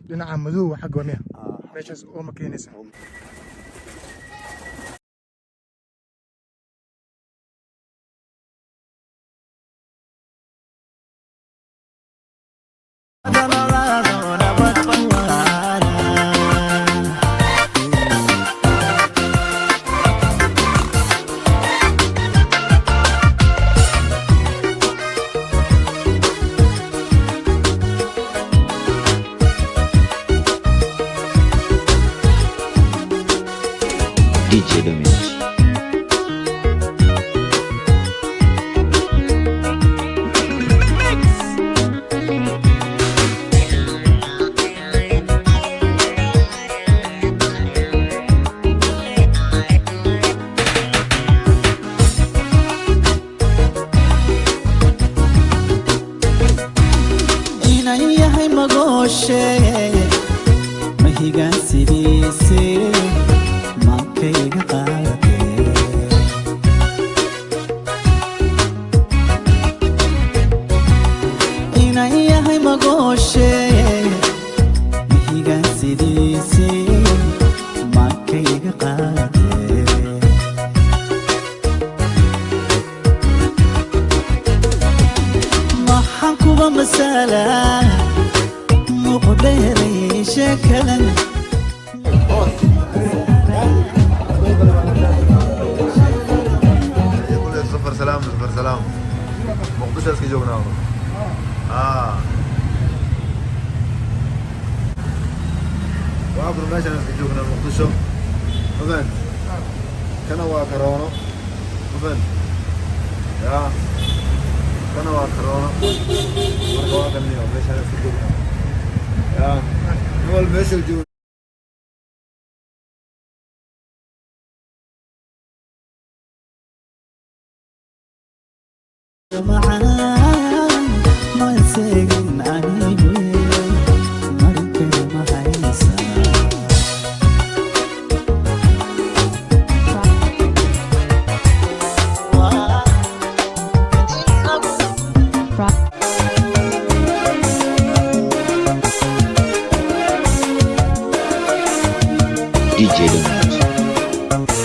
dhinaca madow xagga wamiya meeshaas oo ma keenaysa DJ Domingos. inay yahay magoshe mahigaan sidiise maankayga qaade inay yahay magoshe mahigaan sidiise maankayga qaade maxaan kuba masala muqdheeray sheekadan صفر سلام صفر سلام مقدسة اسكي جونا وعبر ماشي اسكي جونا مقدسة مثلا كان هو كورونا مثلا يا كان هو كورونا مرة كان اليوم ليش انا اسكي جونا يا هو البس الجو معان ما يسجن عني مركب ما هيسا DJ Domingos.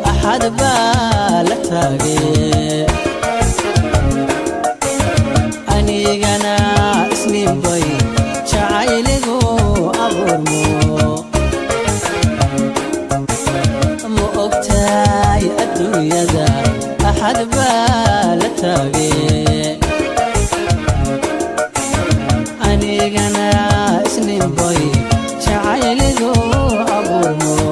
أحد بالتاجي أني جنا اسمي بوي شعيلو أبورمو مؤبتاي الدنيا ذا أحد بالتاجي أني جنا اسمي بوي شعيلو أبورمو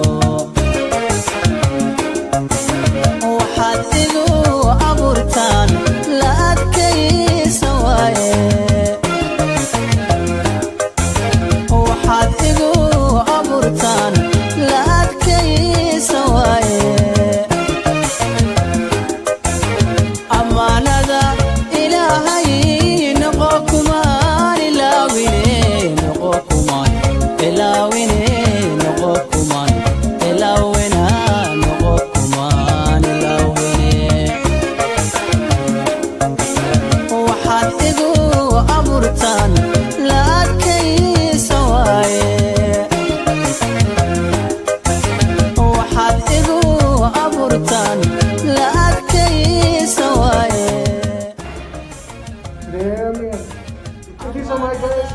Thank you so much, guys.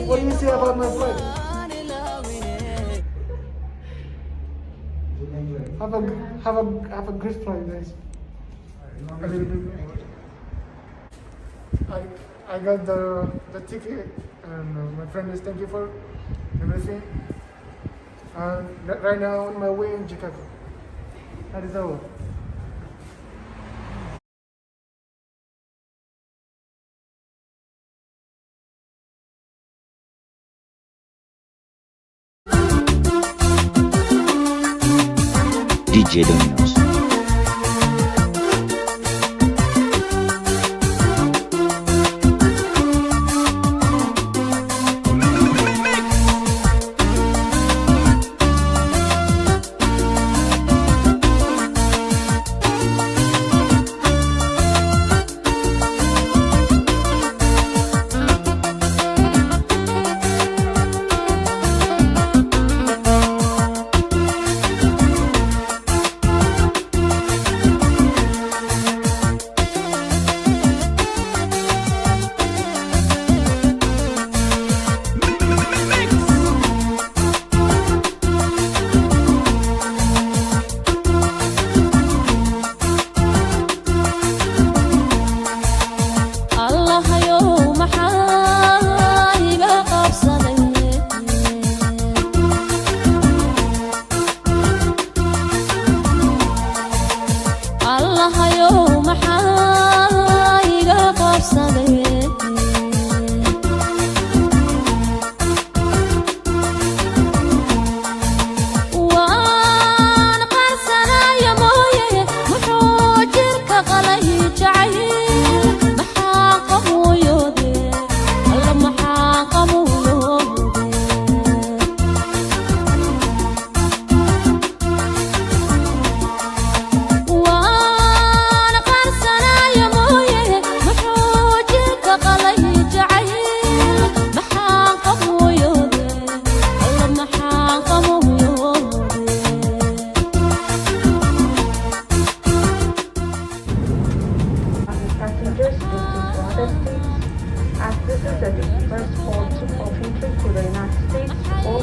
What do you say about my flight? Have a great flight, guys. I got the ticket, and my friend is thank you for everything. And right now on my way in Chicago. That is all. DJ Domino's.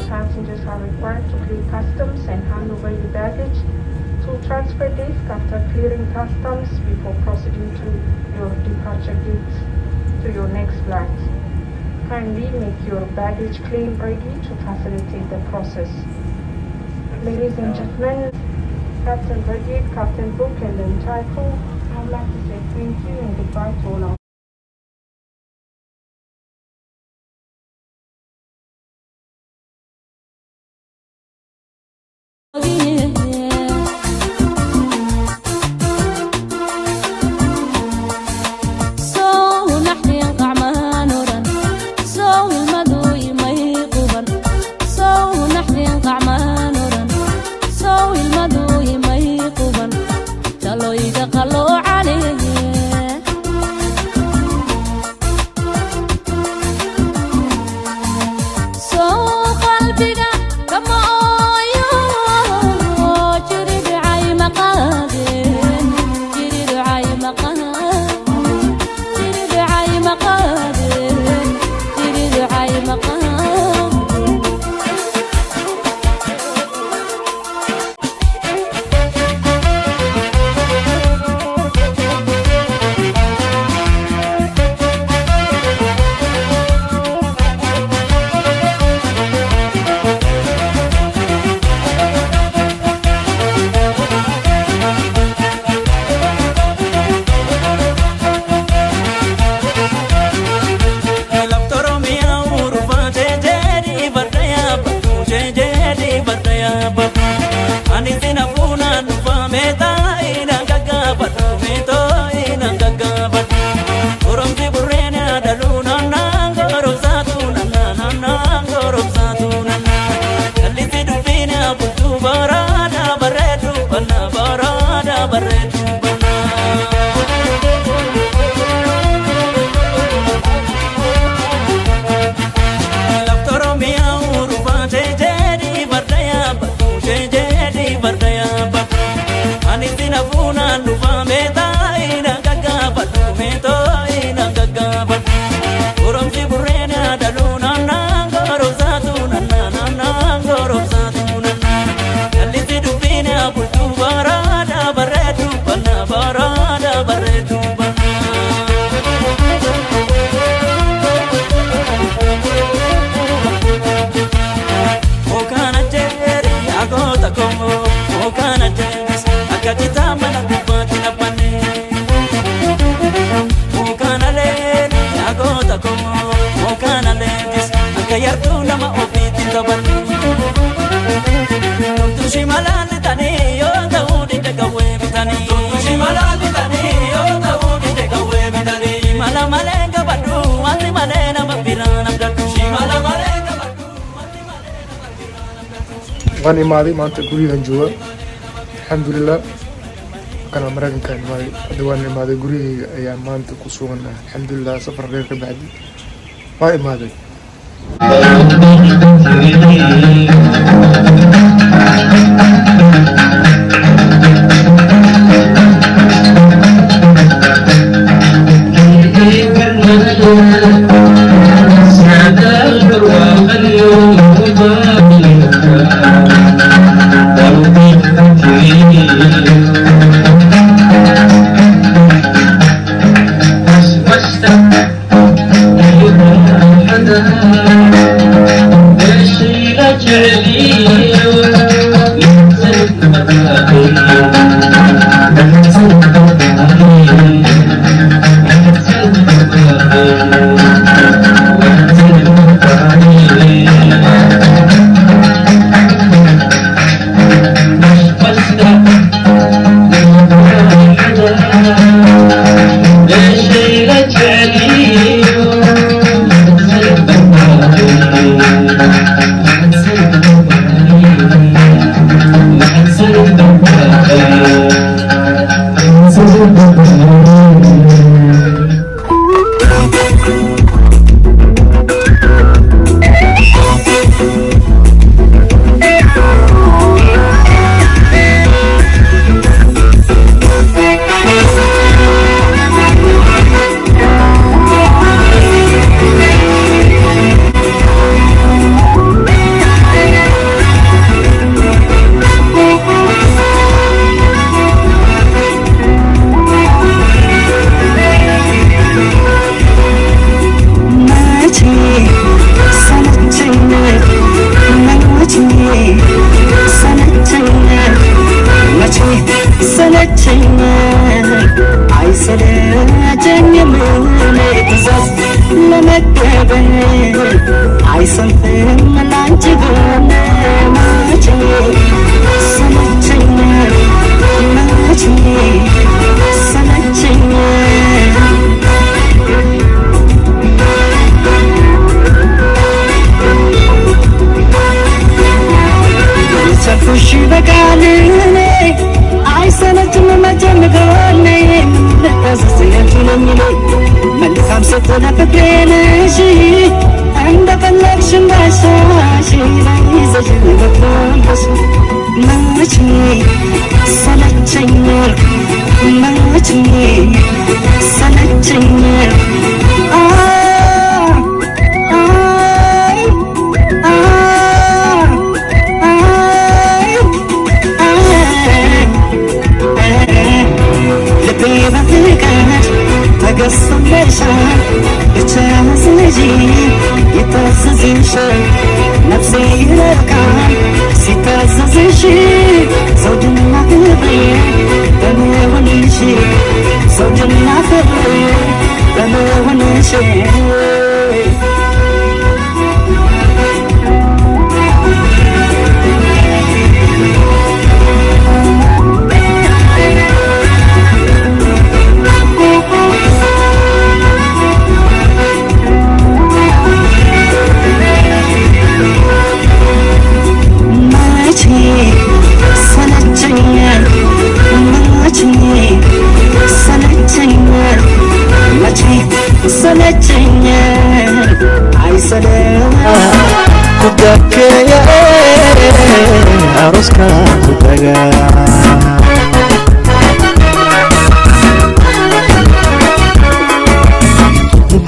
Passengers are required to clear customs and hand over your baggage to transfer desk after clearing customs before proceeding to your departure gate to your next flight. Kindly make your baggage claim ready to facilitate the process. Ladies and gentlemen, Captain Brigade, Captain Book, and the entire crew, I would like to say thank you and goodbye to all our Shimalan tani yo waan imaaday maanta gurigan jooga alxamdulilah kana maraykanka imaaday hadda waan imaaday gurigayga ayaan maanta ku sugannahay alxamdulilah safar dheer ka bacdi waa imaaday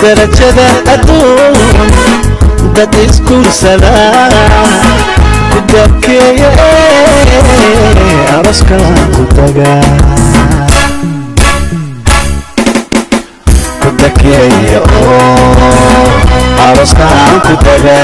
darajada adduun dad iskuursada ku dakeeye aroska ku taga ku dakeeye aroska ku taga